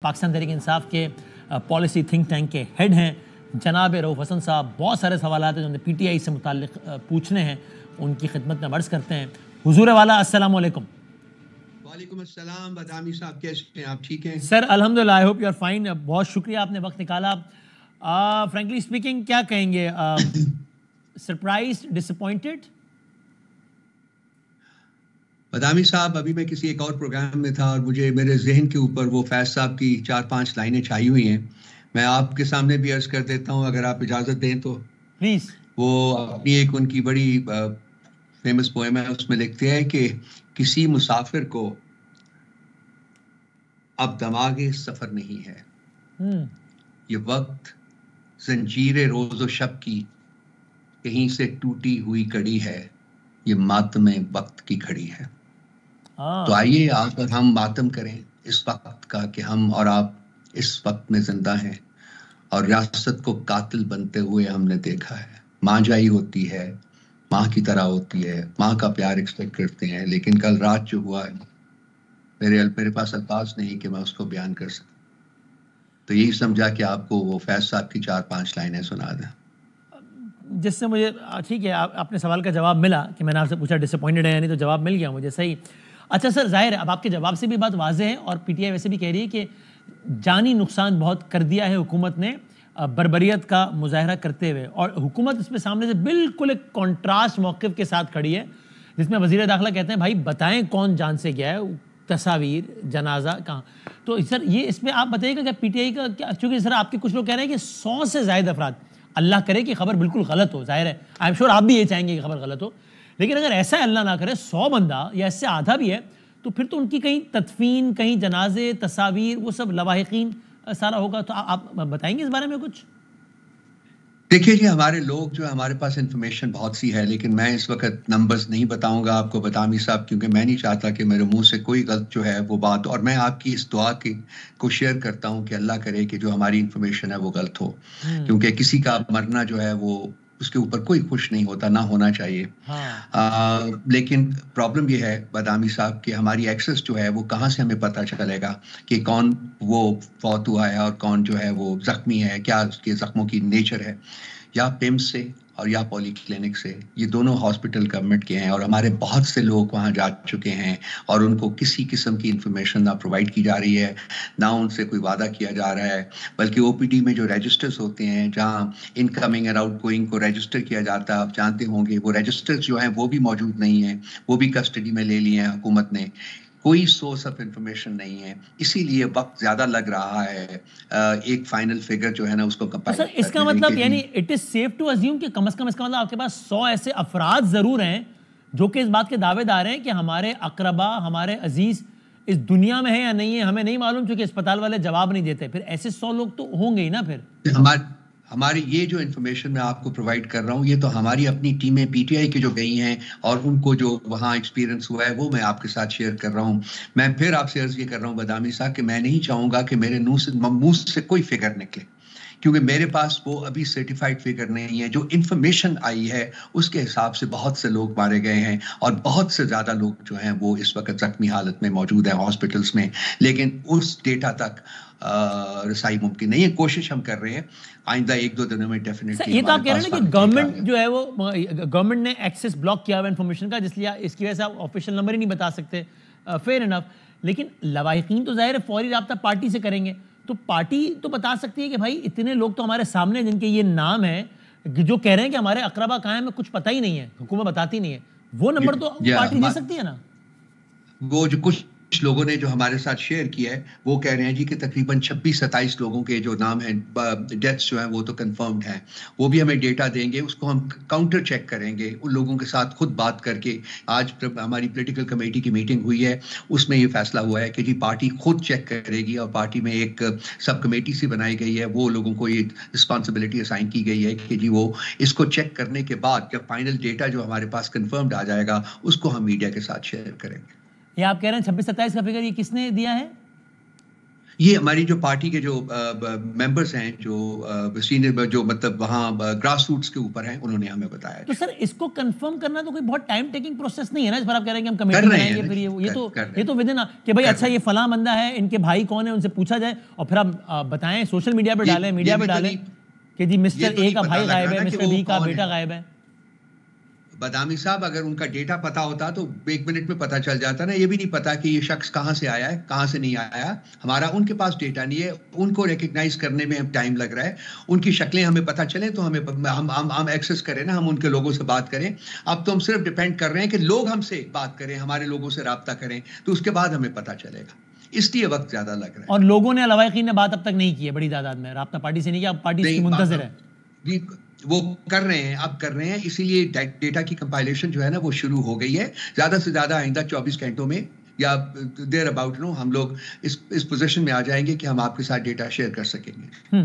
پاکستان تحریک انصاف کے policy think tank کے head ہیں جناب رؤف حسن صاحب. بہت سارے سوالات ہیں جو ہم نے پی ٹی آئی سے متعلق پوچھنے ہیں, ان کی خدمت میں عرض کرتے ہیں. حضور والا السلام علیکم. وعلیکم السلام. بدامی صاحب کیسے ہیں آپ؟ ٹھیک ہیں سر؟ الحمدللہ, I hope you are fine. بہت شکریہ آپ نے وقت نکالا. فرینکلی اسپیکنگ کیا کہیں گے, سرپرائزڈ, ڈس اپوائنٹڈ؟ بدامی صاحب, ابھی میں کسی ایک اور پروگرام میں تھا اور مجھے میرے ذہن کے اوپر وہ فیض صاحب کی 4-5 لائنیں چھائی ہوئی ہیں. میں آپ کے سامنے بھی عرض کر دیتا ہوں اگر آپ اجازت دیں تو. پلیز. وہ اپنی ایک ان کی بڑی فیمس پوئم ہے, اس میں لکھتے ہیں کہ کسی مسافر کو اب دماغ سفر نہیں ہے, یہ وقت زنجیر روز و شب کی کہیں سے ٹوٹی ہوئی کڑی ہے, یہ ماتم وقت کی گھڑی ہے. تو آئیے آپ اور ہم ماتم کریں اس وقت کا کہ ہم اور آپ اس وقت میں زندہ ہیں اور ریاست کو قاتل بنتے ہوئے ہم نے دیکھا ہے. ماں جائی ہوتی ہے, ماں کی طرح ہوتی ہے, ماں کا پیار ایکسپیکٹ کرتے ہیں, لیکن کل رات جو ہوا ہے میرے پاس الفاظ نہیں کہ میں اس کو بیان کر سکوں. تو یہی سمجھا کہ آپ کو وہ فیض صاحب کی 4-5 لائنیں سنا دیں, جس سے مجھے ٹھیک ہے آپ نے سوال کا جواب ملا کہ میں نے آپ سے پوچھا ڈس اپوائنٹڈ ہے یا نہیں, تو جواب مل گیا مجھے. صحیح. اچھا سر, ظاہر ہے اب آپ کے جواب سے بھی بات واضح ہے اور پی ٹی آئی ویسے بھی کہہ رہی ہے کہ جانی نقصان بہت کر دیا ہے حکومت نے بربریت کا مظاہرہ کرتے ہوئے, اور حکومت اس پہ سامنے سے بالکل ایک کنٹراسٹ موقف کے ساتھ کھڑی ہے جس میں وزیر داخلہ کہتے ہیں بھائی بتائیں کون جان سے گیا ہے, تصاویر, جنازہ کہاں. تو سر یہ اس میں آپ بتائیے گا کہ پی ٹی آئی کا کیا, چونکہ سر آپ کے کچھ لوگ کہہ رہے ہیں کہ 100 سے زائد افراد, اللہ کرے کہ خبر بالکل غلط ہو, ظاہر ہے آئی ایم شیور آپ بھی یہ چاہیں گے کہ خبر غلط ہو, لیکن اگر ایسا اللہ نہ کرے 100 بندہ یا اس سے آدھا بھی ہے تو پھر تو ان کی کہیں تدفین, کہیں جنازے, تصاویر, وہ سب لواحقین سارا ہوگا. تو آپ بتائیں گے اس بارے میں کچھ؟ دیکھیے جی, ہمارے لوگ جو ہمارے پاس انفارمیشن بہت سی ہے, لیکن میں اس وقت نمبرز نہیں بتاؤں گا آپ کو بدامی صاحب, کیونکہ میں نہیں چاہتا کہ میرے منہ سے کوئی غلط جو ہے وہ بات, اور میں آپ کی اس دعا کو شیئر کرتا ہوں کہ اللہ کرے کہ جو ہماری انفارمیشن ہے وہ غلط ہو, کیونکہ کسی کا مرنا جو ہے وہ اس کے اوپر کوئی خوش نہیں ہوتا, نہ ہونا چاہیے. لیکن پرابلم یہ ہے بدامی صاحب کہ ہماری ایکسس جو ہے وہ کہاں سے ہمیں پتہ چلے گا کہ کون وہ فوت ہوا ہے اور کون جو ہے وہ زخمی ہے, کیا اس کے زخموں کی نیچر ہے. یا پیمز سے اور یا پولی کلینک سے, یہ دونوں ہاسپٹل گورنمنٹ کے ہیں اور ہمارے بہت سے لوگ وہاں جا چکے ہیں اور ان کو کسی قسم کی انفارمیشن نہ پرووائڈ کی جا رہی ہے, نہ ان سے کوئی وعدہ کیا جا رہا ہے, بلکہ او پی ڈی میں جو رجسٹرز ہوتے ہیں جہاں ان کمنگ اور آؤٹ گوئنگ کو رجسٹر کیا جاتا ہے, آپ جانتے ہوں گے وہ رجسٹرز جو ہیں وہ بھی موجود نہیں ہیں, وہ بھی کسٹڈی میں لے لیے ہیں حکومت نے. کوئی سورس آف انفارمیشن نہیں ہے, اسی لیے وقت زیادہ لگ رہا ہے ایک فائنل فگر جو ہے نا اس کو کمپائل کرنے میں. اس کا مطلب یعنی it is safe to assume کہ کم از کم اس کا مطلب آپ کے پاس 100 ایسے افراد ضرور ہیں جو کہ اس بات کے دعوے دار ہیں کہ ہمارے اقربا, ہمارے عزیز اس دنیا میں ہیں یا نہیں ہے ہمیں نہیں معلوم, چونکہ اسپتال والے جواب نہیں دیتے. پھر ایسے 100 لوگ تو ہوں گے ہی نا. پھر ہماری یہ جو انفارمیشن میں آپ کو پرووائڈ کر رہا ہوں, یہ تو ہماری اپنی ٹیمیں پی ٹی آئی کی جو گئی ہیں اور ان کو جو وہاں ایکسپیرینس ہوا ہے وہ میں آپ کے ساتھ شیئر کر رہا ہوں. میں پھر آپ سے عرض یہ کر رہا ہوں بدامی صاحب کہ میں نہیں چاہوں گا کہ میرے منہ سے کوئی فگر نکلے, کیونکہ میرے پاس وہ ابھی سرٹیفائڈ فگر نہیں ہے. جو انفارمیشن آئی ہے اس کے حساب سے بہت سے لوگ مارے گئے ہیں اور بہت سے زیادہ لوگ جو ہیں وہ اس وقت زخمی حالت میں موجود ہیں ہاسپٹلس میں, لیکن اس ڈیٹا تک رسائی ممکن نہیں ہے. کوشش ہم کر رہے ہیں, آئندہ 1-2 دنوں میں ڈیفینیٹلی. یہ تو آپ کہہ رہے ہیں کہ گورنمنٹ جو ہے وہ گورنمنٹ نے ایکسس بلاک کیا ہوا انفارمیشن کا, جس لیے اس کی وجہ سے آپ آفیشیل نمبر ہی نہیں بتا سکتے. Fair enough. لیکن لواحقین تو ظاہر ہے فوری رابطہ پارٹی سے کریں گے, تو پارٹی تو بتا سکتی ہے کہ بھائی اتنے لوگ تو ہمارے سامنے جن کے یہ نام ہے جو کہہ رہے ہیں کہ ہمارے اقربا کہاں ہیں, ہمیں کچھ پتہ ہی نہیں ہے, حکومت بتاتی نہیں ہے. وہ نمبر تو پارٹی دے سکتی ہے نا. وہ جو کچھ لوگوں نے جو ہمارے ساتھ شیئر کیا ہے وہ کہہ رہے ہیں جی کہ تقریباً 26-27 لوگوں کے جو نام ہیں, ڈیتھس جو ہیں وہ تو کنفرمڈ ہیں. وہ بھی ہمیں ڈیٹا دیں گے, اس کو ہم کاؤنٹر چیک کریں گے ان لوگوں کے ساتھ خود بات کر کے. آج ہماری پولیٹیکل کمیٹی کی میٹنگ ہوئی ہے, اس میں یہ فیصلہ ہوا ہے کہ جی پارٹی خود چیک کرے گی, اور پارٹی میں ایک سب کمیٹی سی بنائی گئی ہے, وہ لوگوں کو یہ رسپانسبلٹی اسائن کی گئی ہے کہ جی وہ اس کو چیک کرنے کے بعد جب فائنل ڈیٹا جو ہمارے پاس کنفرمڈ آ جائے گا اس کو ہم میڈیا کے ساتھ شیئر کریں گے. یہ آپ کہہ رہے ہیں 26-27 کا فگر, یہ کس نے دیا ہے؟ یہ ہماری جو پارٹی کے جو ممبرز ہیں جو سینئر جو مطلب وہاں گراس روٹس کے اوپر ہیں انہوں نے ہمیں بتایا. تو سر اس کو کنفرم کرنا تو کوئی بہت ٹائم ٹیکنگ پروسیس نہیں ہے نا, اس پر آپ کہہ رہے ہیں کہ ہم کمیٹی بنائیں گے, پھر یہ تو ود ان کہ بھائی اچھا یہ فلاں بندہ ہے, ان کے بھائی کون ہیں, ان سے پوچھا جائے اور پھر آپ بتائیں, سوشل میڈیا پہ ڈالیں, میڈیا پہ ڈالیں کہ جی مسٹر اے کا بھائی غائب ہے, مسٹر بی کا بیٹا غائب ہے. بادامی صاحب اگر ان کا ڈیٹا پتا ہوتا تو 1 منٹ میں پتا چل جاتا نا. یہ بھی نہیں پتا کہ یہ شخص کہاں سے آیا ہے, کہاں سے نہیں آیا. ہمارا ان کے پاس ڈیٹا نہیں ہے, ان کو ریکگنائز کرنے میں ٹائم لگ رہا ہے. ان کی شکلیں ہمیں پتا چلیں تو ہم ایکسس کریں نا, ہم ان کے لوگوں سے بات کریں. اب تو ہم صرف ڈیپینڈ کر رہے ہیں کہ لوگ ہم سے بات کریں, ہمارے لوگوں سے رابطہ کریں, تو اس کے بعد ہمیں پتا چلے گا. اس لیے وقت زیادہ لگ رہا ہے. اور لوگوں نے لوائقین نے بات اب تک نہیں کی ہے بڑی تعداد میں, رابطہ پارٹی سے نہیں کیا, پارٹی اس کی منتظر ہے. جی وہ کر رہے ہیں, اب کر رہے ہیں, اسی لیے ڈیٹا کی کمپائلیشن جو ہے نا وہ شروع ہو گئی ہے. زیادہ سے زیادہ آئندہ 24 گھنٹوں میں یا دیر اباؤٹ ہم لوگ اس پوزیشن میں آ جائیں گے کہ ہم آپ کے ساتھ ڈیٹا شیئر کر سکیں گے.